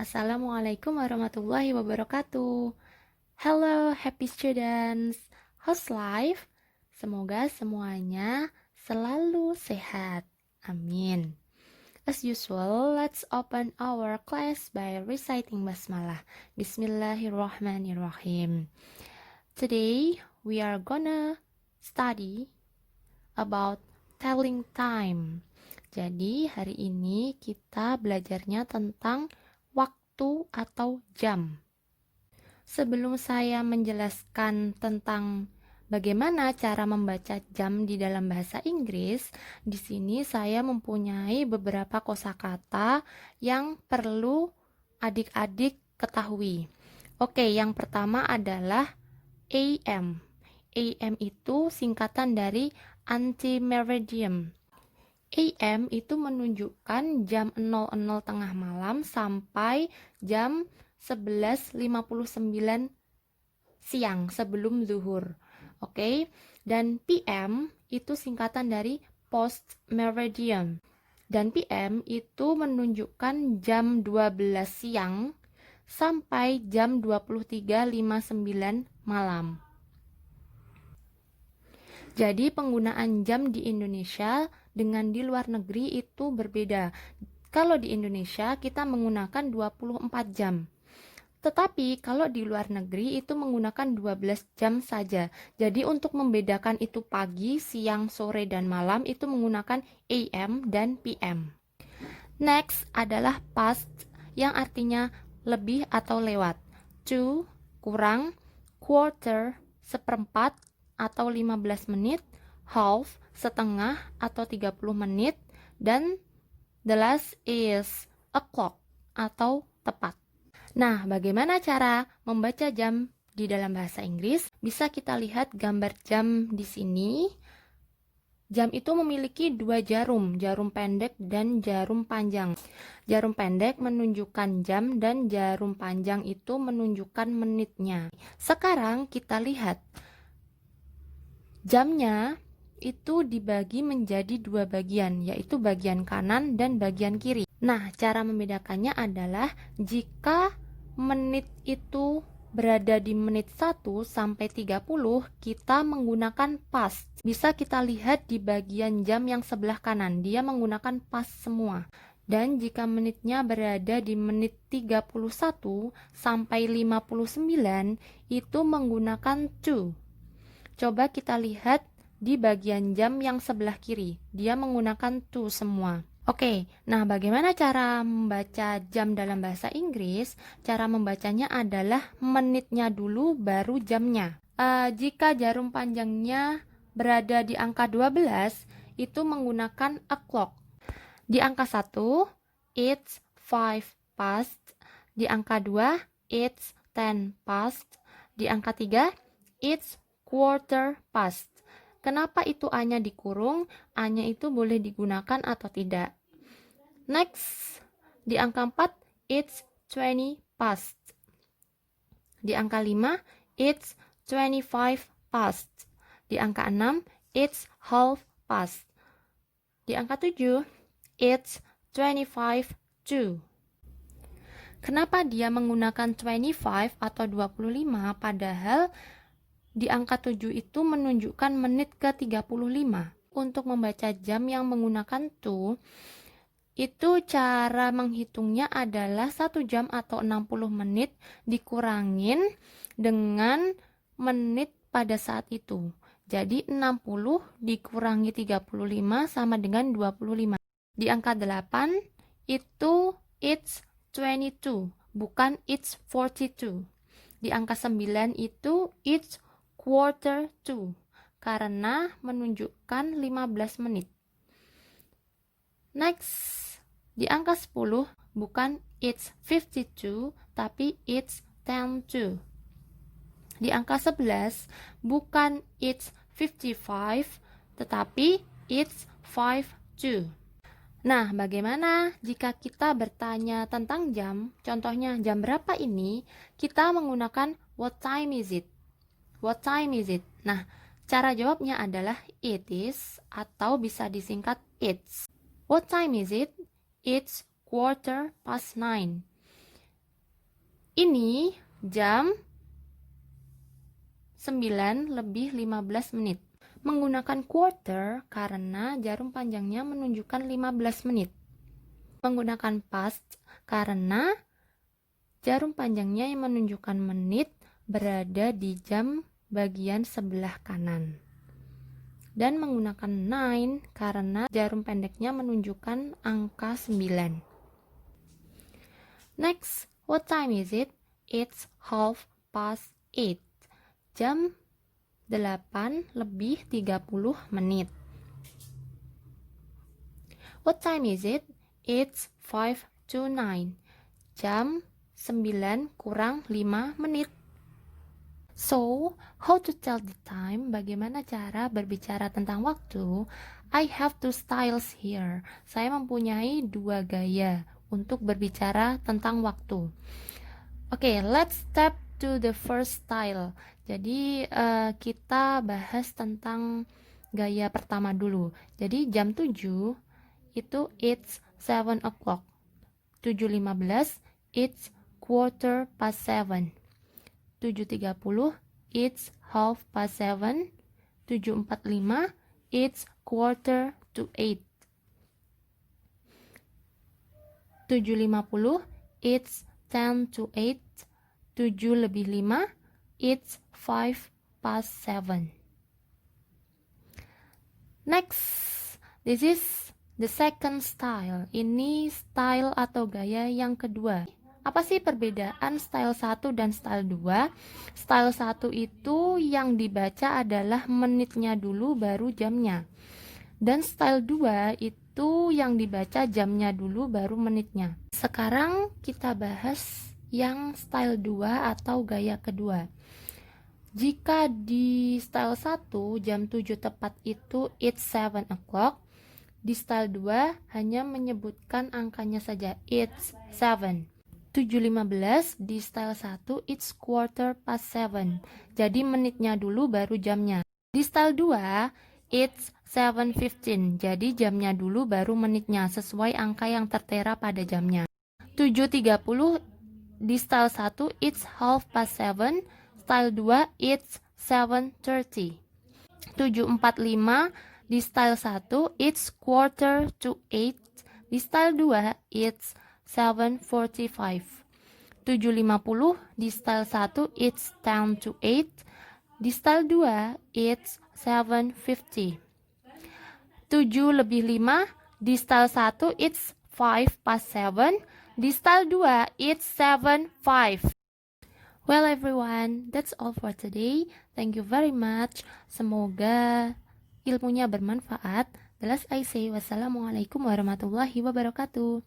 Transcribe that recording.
Assalamualaikum warahmatullahi wabarakatuh. Hello, happy students. How's life? Semoga semuanya selalu sehat. Amin. As usual, let's open our class by reciting basmalah. Bismillahirrahmanirrahim. Today, we are gonna study about telling time. Jadi, hari ini kita belajarnya tentang waktu atau jam. Sebelum saya menjelaskan tentang bagaimana cara membaca jam di dalam bahasa Inggris, di sini saya mempunyai beberapa kosakata yang perlu adik-adik ketahui. Oke, yang pertama adalah AM. AM itu singkatan dari anti-meridian. AM itu menunjukkan jam 00 tengah malam sampai jam 11.59 siang sebelum zuhur. Oke. Dan PM itu singkatan dari post meridian. Dan PM itu menunjukkan jam 12 siang sampai jam 23.59 malam. Jadi penggunaan jam di Indonesia dengan di luar negeri itu berbeda. Kalau di Indonesia kita menggunakan 24 jam. Tetapi kalau di luar negeri itu menggunakan 12 jam saja. Jadi untuk membedakan itu pagi, siang, sore, dan malam itu menggunakan AM dan PM. Next adalah past yang artinya lebih atau lewat. To, kurang, quarter, seperempat, atau 15 menit, half, setengah atau 30 menit, dan the last is o'clock atau tepat. Nah, bagaimana cara membaca jam di dalam bahasa Inggris? Bisa kita lihat gambar jam di sini. Jam itu memiliki dua jarum, jarum pendek dan jarum panjang. Jarum pendek menunjukkan jam dan jarum panjang itu menunjukkan menitnya. Sekarang kita lihat. Jamnya itu dibagi menjadi dua bagian, yaitu bagian kanan dan bagian kiri. Nah, cara membedakannya adalah jika menit itu berada di menit 1 sampai 30, kita menggunakan past. Bisa kita lihat di bagian jam yang sebelah kanan, dia menggunakan past semua. Dan jika menitnya berada di menit 31 sampai 59, itu menggunakan to. Coba kita lihat di bagian jam yang sebelah kiri. Dia menggunakan to semua. Oke, nah bagaimana cara membaca jam dalam bahasa Inggris? Cara membacanya adalah menitnya dulu baru jamnya. Jika jarum panjangnya berada di angka 12, itu menggunakan o'clock. Di angka 1, it's 5 past. Di angka 2, it's 10 past. Di angka 3, it's quarter past. Kenapa itu A-nya dikurung? A-nya itu boleh digunakan atau tidak. Next, di angka 4, it's 20 past. Di angka 5, it's 25 past. Di angka 6, it's half past. Di angka 7, it's 25 to. Kenapa dia menggunakan 25 atau 25 padahal di angka 7 itu menunjukkan menit ke 35. Untuk membaca jam yang menggunakan to, itu cara menghitungnya adalah 1 jam atau 60 menit dikurangin dengan menit pada saat itu. Jadi 60 dikurangi 35 sama dengan 25. Di angka 8 itu it's 22, bukan it's 42. Di angka 9 itu it's quarter to, karena menunjukkan 15 menit. Next, di angka 10 bukan it's 52, tapi it's 10 to. Di angka 11 bukan it's 55, tetapi it's 5 to. Nah, bagaimana jika kita bertanya tentang jam? Contohnya, jam berapa ini? Kita menggunakan what time is it? What time is it? Nah, cara jawabnya adalah it is atau bisa disingkat it's. What time is it? It's 9:15. Ini jam 9 lebih 15 menit. Menggunakan quarter karena jarum panjangnya menunjukkan 15 menit. Menggunakan past karena jarum panjangnya yang menunjukkan menit berada di jam bagian sebelah kanan. Dan menggunakan 9 karena jarum pendeknya menunjukkan angka 9. Next, what time is it? It's 8:30. Jam 8 lebih 30 menit. What time is it? It's 5 to 9. Jam 9 kurang 5 menit. So, how to tell the time? Bagaimana cara berbicara tentang waktu? I have two styles here. Saya mempunyai dua gaya untuk berbicara tentang waktu. Okay, let's step to the first style. Jadi kita bahas tentang gaya pertama dulu. Jadi jam 7 itu it's 7 o'clock. 7:15 it's 7:15. 7:30 it's 7:30. 7:45 it's 7:45. 7:50 it's 10 to 8. 7 lebih 5 it's 7:05. Next, this is the second style. Ini style atau gaya yang kedua. Apa sih perbedaan style 1 dan style 2? Style 1 itu yang dibaca adalah menitnya dulu baru jamnya. Dan style 2 itu yang dibaca jamnya dulu baru menitnya. Sekarang kita bahas yang style 2 atau gaya kedua. Jika di style 1 jam 7 tepat itu it's 7 o'clock, di style 2 hanya menyebutkan angkanya saja, it's 7. 7:15 di style 1 it's 7:15. Jadi menitnya dulu baru jamnya. Di style 2 it's 7:15. Jadi jamnya dulu baru menitnya sesuai angka yang tertera pada jamnya. 7:30 di style 1 it's 7:30. Style 2 it's 7:30. 7:45 di style 1 it's 7:45. Di style 2 it's 7:45. 7:50 di style 1 it's 10 to 8. Di style 2 it's 7:50. 7 lebih 5 di style 1 it's 7:05. Di style 2 it's 7:05. Well everyone, that's all for today. Thank you very much. Semoga ilmunya bermanfaat. The last I say, wassalamualaikum warahmatullahi wabarakatuh.